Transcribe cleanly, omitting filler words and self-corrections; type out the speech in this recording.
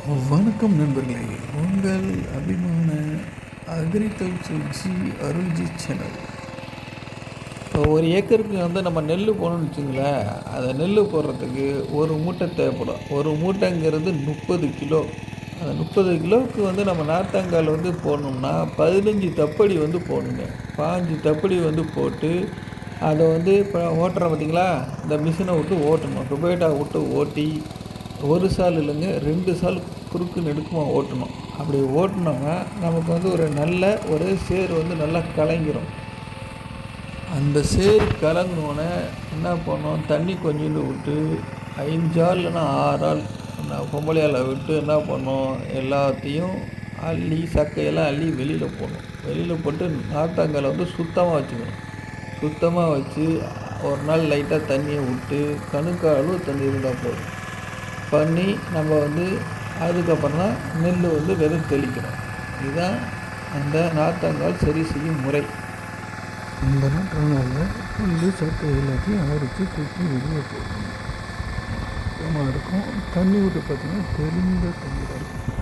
வணக்கம் நண்பர்களே, உங்கள் அபிமான அக்ரிகல்ச்சர் ஜி அருள்ஜி சேனல். இப்போ ஒரு ஏக்கருக்கு நம்ம நெல் போடணும்னு வச்சுங்களேன். அதை நெல் போடுறதுக்கு ஒரு மூட்டை தேவைப்படும். ஒரு மூட்டைங்கிறது 30 கிலோ. அந்த 30 கிலோவுக்கு நம்ம நார்த்தங்கால் போடணும்னா 15 தப்படி போடணுங்க. 15 தப்படி போட்டு அதை இப்போ ஓட்டுறோம் பார்த்திங்களா, இந்த மிஷினை விட்டு ஓட்டணும். குபேட்டா விட்டு ஓட்டி ஒரு சால் இல்லைங்க, 2 சால் குறுக்கு நெடுக்குமாக ஓட்டணும். அப்படி ஓட்டினோம்னா நமக்கு ஒரு நல்ல ஒரு சேர் நல்லா கலங்கிரும். அந்த சேர் கலங்கினோடனே என்ன பண்ணணும், தண்ணி கொஞ்சோண்டு விட்டு 5 ஆள் இல்லைன்னா 6 ஆள் பொம்பளையால் விட்டு என்ன பண்ணணும், எல்லாத்தையும் அள்ளி சக்கையெல்லாம் அள்ளி வெளியில் போடணும். வெளியில் போட்டு நார்த்தங்காலை சுத்தமாக வச்சுக்கணும். சுத்தமாக வச்சு ஒரு நாள் லைட்டாக தண்ணியை விட்டு கணுக்கால் அளவு தண்ணி இருந்தால் போதும் பண்ணி நம்ம அதுக்கப்புறம் தான் நெல் விதை தெளிக்கணும். இதுதான் அந்த நார்த்தங்கால் சரி செய்யும் முறை. இந்த நாற்றங்காலில் புல்லு சக்கை எல்லாத்தையும் அரைச்சி தூக்கி வெளியே போடணும். சுத்தமாக இருக்கும். தண்ணி விட்டு பார்த்திங்கன்னா தெளிந்த தண்ணீராக இருக்கும்.